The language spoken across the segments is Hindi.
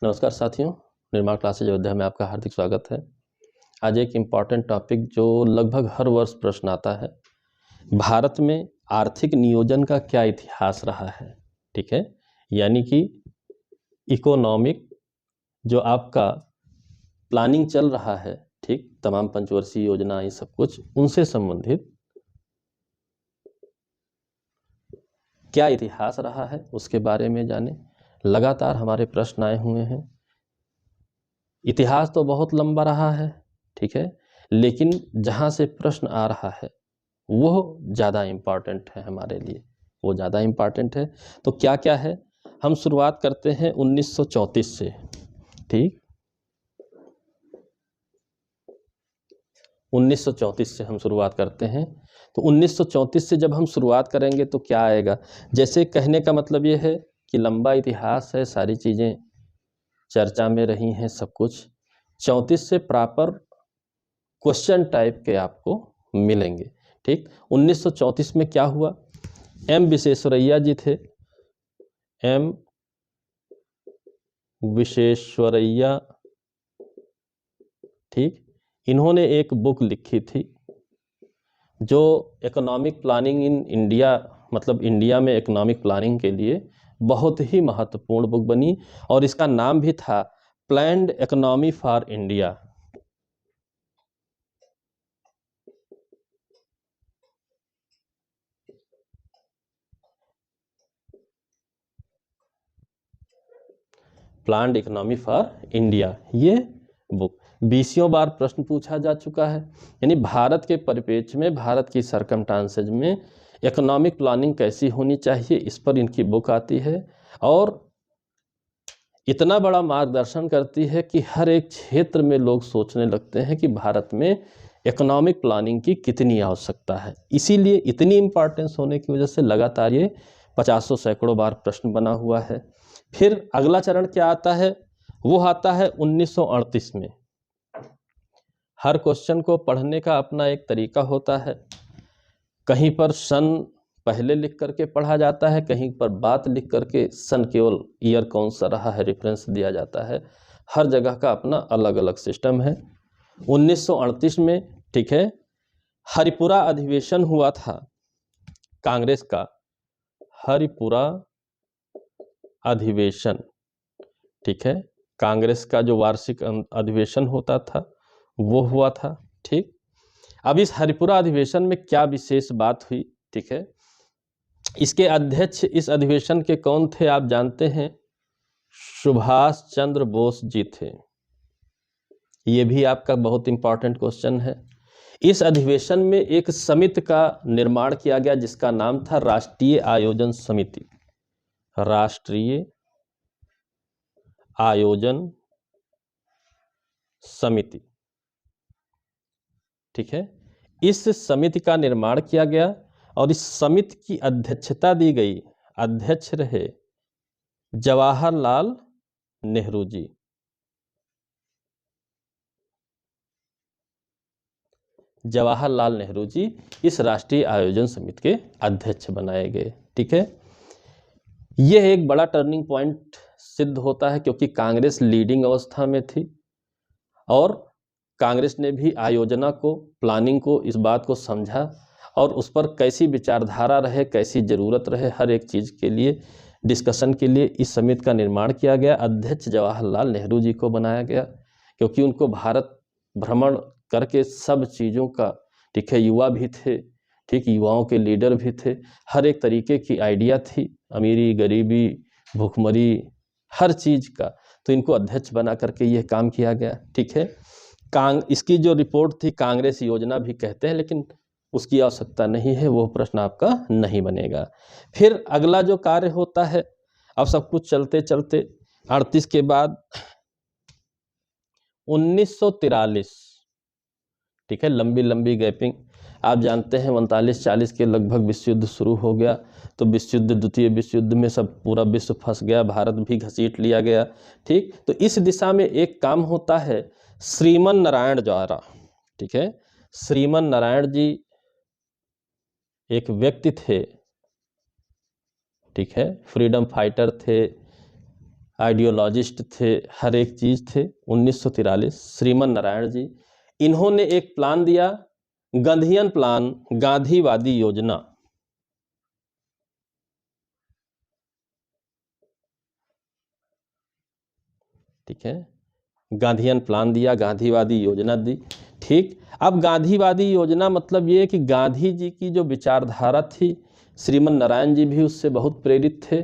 नमस्कार साथियों, निर्माण क्लासेज अयोध्या में आपका हार्दिक स्वागत है। आज एक इम्पॉर्टेंट टॉपिक जो लगभग हर वर्ष प्रश्न आता है, भारत में आर्थिक नियोजन का क्या इतिहास रहा है। ठीक है, यानी कि इकोनॉमिक जो आपका प्लानिंग चल रहा है, ठीक, तमाम पंचवर्षीय योजना ये सब कुछ उनसे संबंधित क्या इतिहास रहा है उसके बारे में जाने। लगातार हमारे प्रश्न आए हुए हैं। इतिहास तो बहुत लंबा रहा है, ठीक है, लेकिन जहाँ से प्रश्न आ रहा है वो ज़्यादा इम्पॉर्टेंट है हमारे लिए, वो ज़्यादा इम्पॉर्टेंट है। तो क्या क्या है, हम शुरुआत करते हैं 1934 से। ठीक, 1934 से हम शुरुआत करते हैं। तो 1934 से जब हम शुरुआत करेंगे तो क्या आएगा, जैसे कहने का मतलब ये है कि लंबा इतिहास है, सारी चीज़ें चर्चा में रही हैं, सब कुछ 34 से प्रॉपर क्वेश्चन टाइप के आपको मिलेंगे। ठीक, 1934 में क्या हुआ, एम विश्वेश्वरैया जी थे, एम विश्वेश्वरैया, ठीक, इन्होंने एक बुक लिखी थी जो इकोनॉमिक प्लानिंग इन इंडिया, मतलब इंडिया में इकोनॉमिक प्लानिंग के लिए बहुत ही महत्वपूर्ण बुक बनी, और इसका नाम भी था planned economy for India. Planned economy for India, ये बुक 20 बार प्रश्न पूछा जा चुका है। यानी भारत के परिप्रेक्ष्य में, भारत की सरकमस्टांसेस में इकोनॉमिक प्लानिंग कैसी होनी चाहिए, इस पर इनकी बुक आती है, और इतना बड़ा मार्गदर्शन करती है कि हर एक क्षेत्र में लोग सोचने लगते हैं कि भारत में इकोनॉमिक प्लानिंग की कितनी आवश्यकता है। इसीलिए इतनी इम्पॉर्टेंस होने की वजह से लगातार ये 50 सैकड़ों बार प्रश्न बना हुआ है। फिर अगला चरण क्या आता है, वो आता है 1938 में। हर क्वेश्चन को पढ़ने का अपना एक तरीका होता है, कहीं पर सन पहले लिख करके पढ़ा जाता है, कहीं पर बात लिख करके सन केवल ईयर कौन सा रहा है रेफरेंस दिया जाता है। हर जगह का अपना अलग अलग सिस्टम है। 1938 में, ठीक है, हरिपुरा अधिवेशन हुआ था कांग्रेस का, हरिपुरा अधिवेशन, ठीक है, कांग्रेस का जो वार्षिक अधिवेशन होता था वो हुआ था। ठीक, अब इस हरिपुरा अधिवेशन में क्या विशेष बात हुई, ठीक है, इसके अध्यक्ष इस अधिवेशन के कौन थे आप जानते हैं, सुभाष चंद्र बोस जी थे। ये भी आपका बहुत इंपॉर्टेंट क्वेश्चन है। इस अधिवेशन में एक समिति का निर्माण किया गया जिसका नाम था राष्ट्रीय आयोजन समिति, राष्ट्रीय आयोजन समिति, ठीक है। इस समिति का निर्माण किया गया और इस समिति की अध्यक्षता दी गई, अध्यक्ष रहे जवाहरलाल नेहरू जी। जवाहरलाल नेहरू जी इस राष्ट्रीय आयोजन समिति के अध्यक्ष बनाए गए। ठीक है, यह एक बड़ा टर्निंग पॉइंट सिद्ध होता है क्योंकि कांग्रेस लीडिंग अवस्था में थी और कांग्रेस ने भी आयोजना को, प्लानिंग को, इस बात को समझा और उस पर कैसी विचारधारा रहे, कैसी ज़रूरत रहे, हर एक चीज़ के लिए डिस्कशन के लिए इस समिति का निर्माण किया गया। अध्यक्ष जवाहरलाल नेहरू जी को बनाया गया क्योंकि उनको भारत भ्रमण करके सब चीज़ों का, ठीक है, युवा भी थे, ठीक, युवाओं के लीडर भी थे, हर एक तरीके की आइडिया थी, अमीरी गरीबी भूखमरी हर चीज़ का, तो इनको अध्यक्ष बना करके यह काम किया गया। ठीक है, इसकी जो रिपोर्ट थी कांग्रेस योजना भी कहते हैं, लेकिन उसकी आवश्यकता नहीं है, वो प्रश्न आपका नहीं बनेगा। फिर अगला जो कार्य होता है, अब सब कुछ चलते चलते 38 के बाद 1943, ठीक है, लंबी लंबी गैपिंग, आप जानते हैं 39-40 के लगभग विश्व युद्ध शुरू हो गया, तो विश्व युद्ध, द्वितीय विश्व युद्ध में सब पूरा विश्व फंस गया, भारत भी घसीट लिया गया। ठीक, तो इस दिशा में एक काम होता है श्रीमन नारायण द्वारा, ठीक है, श्रीमन नारायण जी एक व्यक्ति थे, ठीक है, फ्रीडम फाइटर थे, आइडियोलॉजिस्ट थे, हर एक चीज़ थे। 1943 श्रीमन नारायण जी, इन्होंने एक प्लान दिया, गांधीयन प्लान, गांधीवादी योजना। ठीक है, गांधीयन प्लान दिया, गांधीवादी योजना दी। ठीक, अब गांधीवादी योजना मतलब ये कि गांधी जी की जो विचारधारा थी, श्रीमन नारायण जी भी उससे बहुत प्रेरित थे।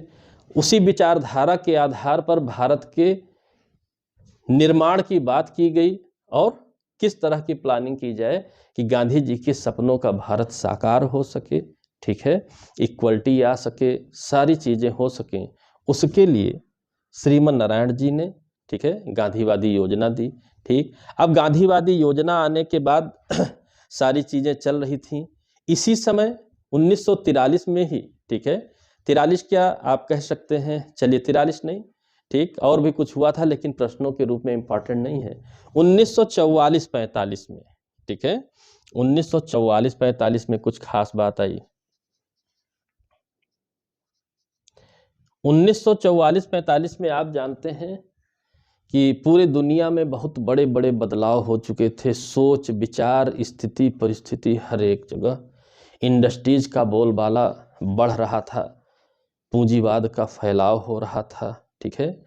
उसी विचारधारा के आधार पर भारत के निर्माण की बात की गई और किस तरह की प्लानिंग की जाए कि गांधी जी के सपनों का भारत साकार हो सके। ठीक है, इक्वलिटी आ सके, सारी चीज़ें हो सकें, उसके लिए श्रीमन नारायण जी ने, ठीक है, गांधीवादी योजना दी। ठीक, अब गांधीवादी योजना आने के बाद सारी चीज़ें चल रही थीं। इसी समय 1943 में ही, ठीक है, 43 क्या आप कह सकते हैं, चलिए 43 नहीं, ठीक, और भी कुछ हुआ था लेकिन प्रश्नों के रूप में इम्पॉर्टेंट नहीं है। 1944-45 में, ठीक है, 1944-45 में कुछ खास बात आई। 1944-45 में आप जानते हैं कि पूरे दुनिया में बहुत बड़े बड़े बदलाव हो चुके थे। सोच, विचार, स्थिति, परिस्थिति, हर एक जगह इंडस्ट्रीज का बोलबाला बढ़ रहा था, पूंजीवाद का फैलाव हो रहा था। ठीक है,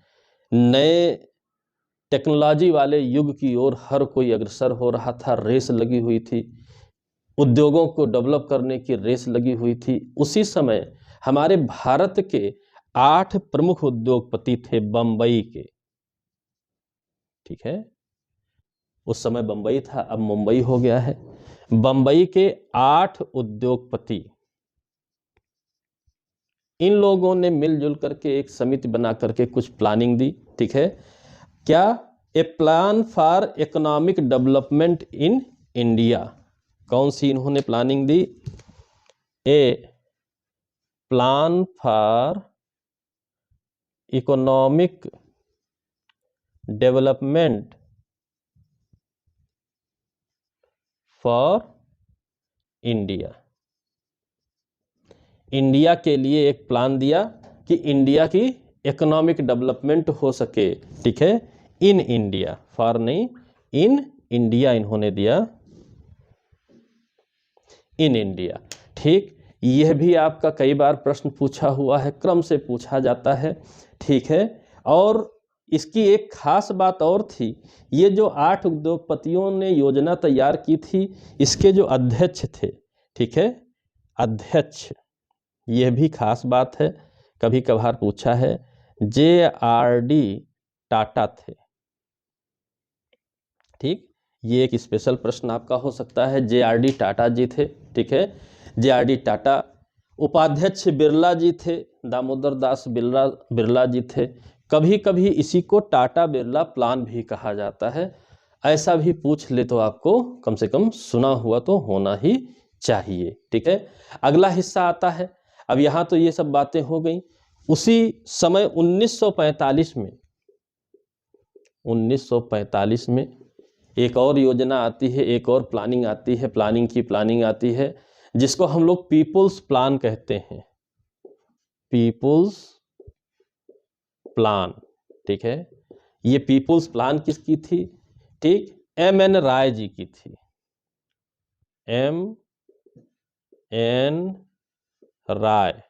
नए टेक्नोलॉजी वाले युग की ओर हर कोई अग्रसर हो रहा था, रेस लगी हुई थी, उद्योगों को डेवलप करने की रेस लगी हुई थी। उसी समय हमारे भारत के 8 प्रमुख उद्योगपति थे बम्बई के। ठीक है, उस समय बम्बई था, अब मुंबई हो गया है। बम्बई के 8 उद्योगपति, इन लोगों ने मिलजुल करके एक समिति बना करके कुछ प्लानिंग दी। ठीक है, क्या? A plan for economic development in India. कौन सी इन्होंने प्लानिंग दी? A plan for economic development for India. India के लिए एक प्लान दिया कि इंडिया की इकोनॉमिक डेवलपमेंट हो सके। ठीक है, इन इंडिया, फॉर नहीं, इन इंडिया इन्होंने दिया, इन इंडिया। ठीक, यह भी आपका कई बार प्रश्न पूछा हुआ है, क्रम से पूछा जाता है। ठीक है, और इसकी एक खास बात और थी, ये जो 8 उद्योगपतियों ने योजना तैयार की थी, इसके जो अध्यक्ष थे, ठीक है, अध्यक्ष, यह भी खास बात है, कभी कभार पूछा है, JRD टाटा थे। ठीक, ये एक स्पेशल प्रश्न आपका हो सकता है। JRD टाटा जी थे। ठीक है, JRD टाटा। उपाध्यक्ष बिरला जी थे, दामोदर दास बिरला जी थे। कभी कभी इसी को टाटा बिरला प्लान भी कहा जाता है। ऐसा भी पूछ ले तो आपको कम से कम सुना हुआ तो होना ही चाहिए। ठीक है, अगला हिस्सा आता है। अब यहाँ तो ये सब बातें हो गई। उसी समय 1945 में एक और योजना आती है, एक और प्लानिंग आती है, प्लानिंग आती है, जिसको हम लोग पीपुल्स प्लान कहते हैं। People's plan. ठीक है, ये पीपुल्स प्लान किसकी थी? ठीक, MN राय जी की थी। MN राय।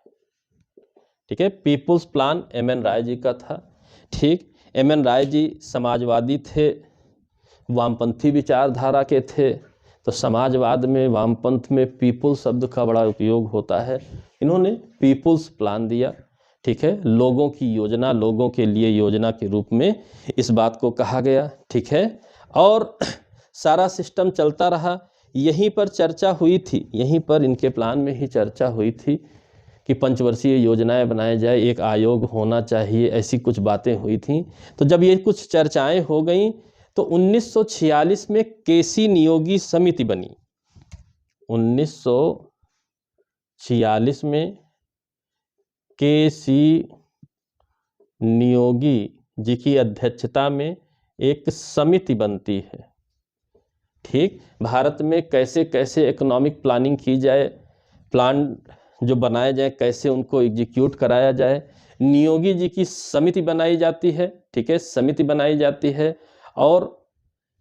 ठीक है, people's plan MN Rai ji का था। ठीक, MN राय जी समाजवादी थे, वामपंथी विचारधारा के थे। तो समाजवाद में, वामपंथ में पीपुल शब्द का बड़ा उपयोग होता है। इन्होंने पीपुल्स प्लान दिया। ठीक है, लोगों की योजना, लोगों के लिए योजना के रूप में इस बात को कहा गया। ठीक है, और सारा सिस्टम चलता रहा। यहीं पर चर्चा हुई थी, यहीं पर इनके प्लान में ही चर्चा हुई थी कि पंचवर्षीय योजनाएं बनाए जाए, एक आयोग होना चाहिए, ऐसी कुछ बातें हुई थी। तो जब ये कुछ चर्चाएं हो गई तो 1946 में केसी नियोगी समिति बनी। 1946 में केसी नियोगी जी की अध्यक्षता में एक समिति बनती है। ठीक, भारत में कैसे कैसे इकोनॉमिक प्लानिंग की जाए, प्लान जो बनाए जाए कैसे उनको एग्जीक्यूट कराया जाए, नियोगी जी की समिति बनाई जाती है, ठीक है, समिति बनाई जाती है और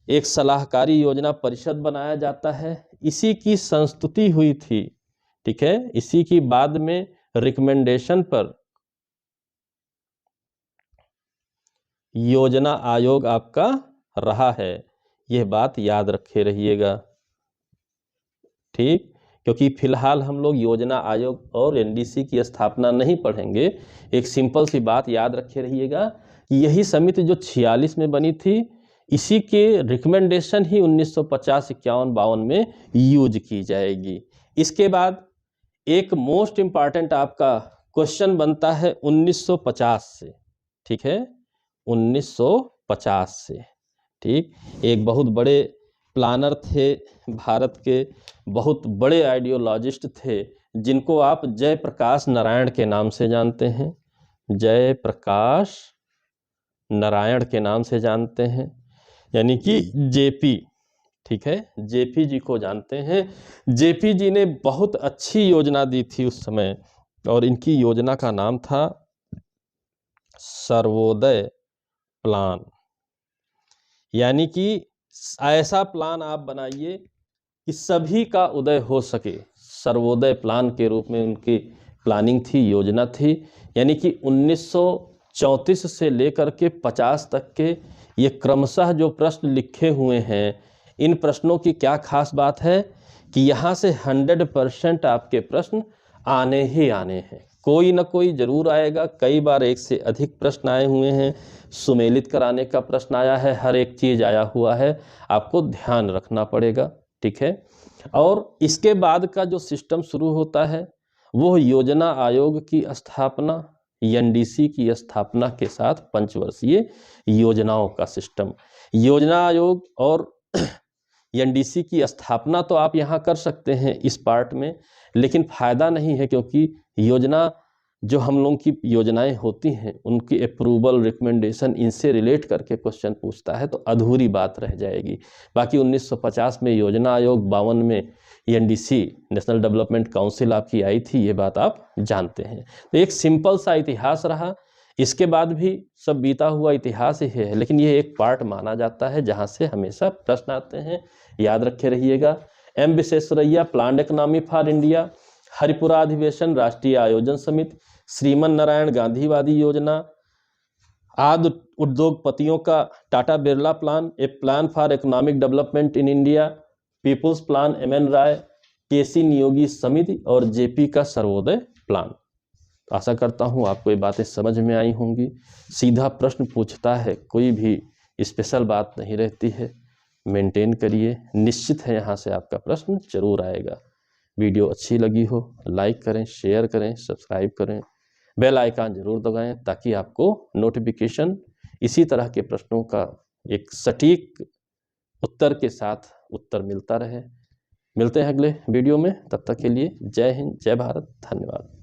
एक सलाहकारी योजना परिषद बनाया जाता है। इसी की संस्तुति हुई थी, ठीक है, इसी की बाद में रिकमेंडेशन पर योजना आयोग आपका रहा है। यह बात याद रखे रहिएगा, ठीक, क्योंकि फिलहाल हम लोग योजना आयोग और एनडीसी की स्थापना नहीं पढ़ेंगे। एक सिंपल सी बात याद रखे रहिएगा कि यही समिति जो 46 में बनी थी, इसी के रिकमेंडेशन ही 1950, 51, 52 में यूज की जाएगी। इसके बाद एक मोस्ट इम्पॉर्टेंट आपका क्वेश्चन बनता है 1950 से, ठीक है, 1950 से, ठीक। एक बहुत बड़े प्लानर थे, भारत के बहुत बड़े आइडियोलॉजिस्ट थे, जिनको आप जयप्रकाश नारायण के नाम से जानते हैं, जयप्रकाश नारायण के नाम से जानते हैं, यानी कि जेपी, ठीक है, जेपी जी को जानते हैं। जेपी जी ने बहुत अच्छी योजना दी थी उस समय, और इनकी योजना का नाम था सर्वोदय प्लान। यानी कि ऐसा प्लान आप बनाइए कि सभी का उदय हो सके, सर्वोदय प्लान के रूप में उनकी प्लानिंग थी, योजना थी। यानी कि 1934 से लेकर के 50 तक के ये क्रमशः जो प्रश्न लिखे हुए हैं, इन प्रश्नों की क्या खास बात है कि यहाँ से 100% आपके प्रश्न आने ही आने हैं, कोई ना कोई जरूर आएगा। कई बार एक से अधिक प्रश्न आए हुए हैं, सुमेलित कराने का प्रश्न आया है, हर एक चीज़ आया हुआ है, आपको ध्यान रखना पड़ेगा, ठीक है। और इसके बाद का जो सिस्टम शुरू होता है वो योजना आयोग की स्थापना, एनडीसी की स्थापना के साथ पंचवर्षीय योजनाओं का सिस्टम। योजना आयोग और एनडीसी की स्थापना तो आप यहाँ कर सकते हैं इस पार्ट में, लेकिन फ़ायदा नहीं है, क्योंकि योजना जो हम लोगों की योजनाएं होती हैं उनकी अप्रूवल, रिकमेंडेशन, इनसे रिलेट करके क्वेश्चन पूछता है तो अधूरी बात रह जाएगी। बाकी 1950 में योजना आयोग, 52 में एनडीसी, नेशनल डेवलपमेंट काउंसिल आपकी आई थी, ये बात आप जानते हैं। तो एक सिंपल सा इतिहास रहा, इसके बाद भी सब बीता हुआ इतिहास ही है, लेकिन ये एक पार्ट माना जाता है जहाँ से हमेशा प्रश्न आते हैं, याद रखे रहिएगा। M Visvesvaraya, planned economy for India, Haripura अधिवेशन, राष्ट्रीय आयोजन समिति, श्रीमन नारायण गांधीवादी योजना, आदि उद्योगपतियों का Tata Birla plan, a plan for economic development in India, people's plan M N. Roy, K C Neogy समिति और जेपी का सर्वोदय प्लान। आशा करता हूँ आपको ये बातें समझ में आई होंगी। सीधा प्रश्न पूछता है, कोई भी स्पेशल बात नहीं रहती है, मेंटेन करिए, निश्चित है यहाँ से आपका प्रश्न जरूर आएगा। वीडियो अच्छी लगी हो लाइक करें, शेयर करें, सब्सक्राइब करें, बेल आइकन जरूर दबाएं ताकि आपको नोटिफिकेशन इसी तरह के प्रश्नों का एक सटीक उत्तर के साथ उत्तर मिलता रहे। मिलते हैं अगले वीडियो में, तब तक के लिए जय हिंद, जय भारत, धन्यवाद।